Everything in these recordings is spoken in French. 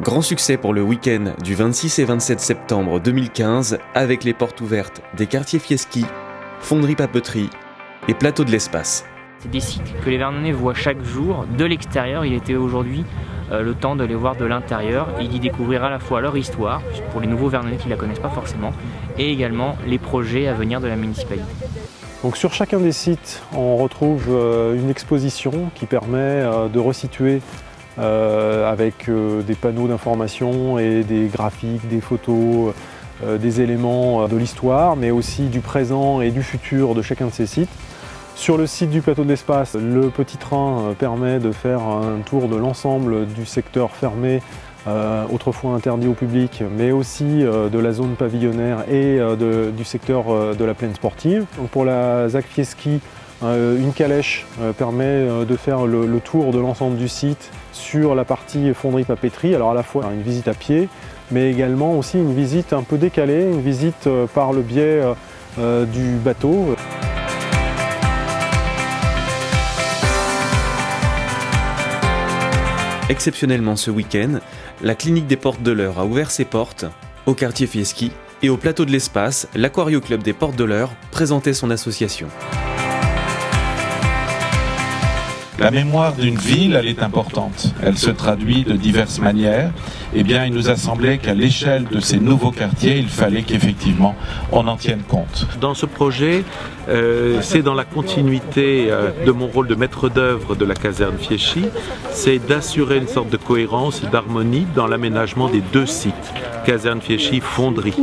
Grand succès pour le week-end du 26 et 27 septembre 2015 avec les portes ouvertes des quartiers Fieschi, Fonderie-Papeterie et Plateau de l'Espace. C'est des sites que les Vernonais voient chaque jour de l'extérieur. Il était aujourd'hui le temps de les voir de l'intérieur et d'y découvrir à la fois leur histoire, pour les nouveaux Vernonais qui ne la connaissent pas forcément, et également les projets à venir de la municipalité. Donc sur chacun des sites, on retrouve une exposition qui permet de resituer avec des panneaux d'information et des graphiques, des photos, des éléments de l'histoire, mais aussi du présent et du futur de chacun de ces sites. Sur le site du Plateau de l'Espace, le petit train permet de faire un tour de l'ensemble du secteur fermé, autrefois interdit au public, mais aussi de la zone pavillonnaire et du secteur de la plaine sportive. Donc pour la ZAC Fieschi, une calèche permet de faire le tour de l'ensemble du site sur la partie fonderie-papeterie, alors à la fois une visite à pied, mais également aussi une visite un peu décalée, une visite par le biais du bateau. Exceptionnellement ce week-end, la clinique des Portes de l'Eure a ouvert ses portes au quartier Fieschi et au Plateau de l'Espace, l'Aquario Club des Portes de l'Eure présentait son association. La mémoire d'une ville, elle est importante. Elle se traduit de diverses manières. Eh bien, il nous a semblé qu'à l'échelle de ces nouveaux quartiers, il fallait qu'effectivement, on en tienne compte. Dans ce projet, c'est dans la continuité de mon rôle de maître d'œuvre de la caserne Fieschi, c'est d'assurer une sorte de cohérence et d'harmonie dans l'aménagement des deux sites, caserne Fieschi, fonderie.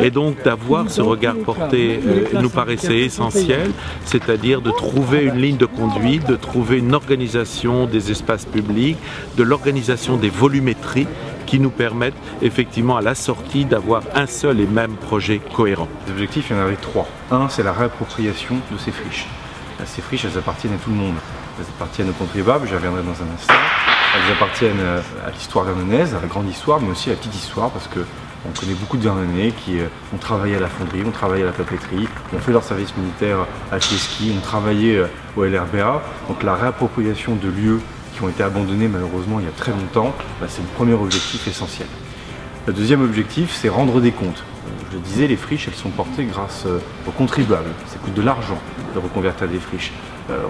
Et donc d'avoir ce regard porté nous paraissait essentiel, c'est-à-dire de trouver une ligne de conduite, de trouver une organisation des espaces publics, de l'organisation des volumétries qui nous permettent effectivement à la sortie d'avoir un seul et même projet cohérent. Les objectifs, il y en avait trois. Un, c'est la réappropriation de ces friches. Ces friches, elles appartiennent à tout le monde. Elles appartiennent aux contribuables, j'y reviendrai dans un instant. Elles appartiennent à l'histoire vernonaise, à la grande histoire, mais aussi à la petite histoire, parce que on connaît beaucoup de Vernonais qui ont travaillé à la fonderie, ont travaillé à la papeterie, ont fait leur service militaire à Fieschi, ont travaillé au LRBA. Donc la réappropriation de lieux qui ont été abandonnés malheureusement il y a très longtemps, c'est le premier objectif essentiel. Le deuxième objectif, c'est rendre des comptes. Je le disais, les friches, elles sont portées grâce aux contribuables. Ça coûte de l'argent de reconvertir des friches.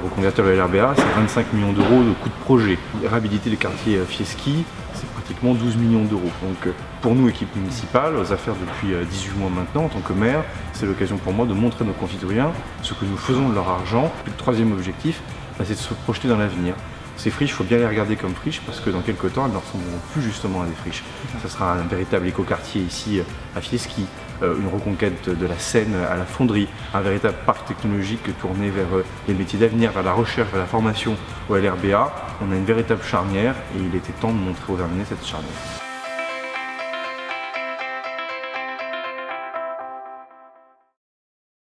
Reconvertir le LRBA, c'est 25 millions d'euros de coût de projet. Réhabiliter le quartier Fieschi, c'est pratiquement 12 millions d'euros. Donc pour nous, équipe municipale, aux affaires depuis 18 mois maintenant, en tant que maire, c'est l'occasion pour moi de montrer à nos concitoyens ce que nous faisons de leur argent. Puis le troisième objectif, c'est de se projeter dans l'avenir. Ces friches, il faut bien les regarder comme friches parce que dans quelques temps, elles ne ressembleront plus justement à des friches. Ça sera un véritable écoquartier ici à Fieschi, une reconquête de la Seine à la fonderie, un véritable parc technologique tourné vers les métiers d'avenir, vers la recherche, vers la formation au LRBA. On a une véritable charnière et il était temps de montrer aux Vernonais cette charnière.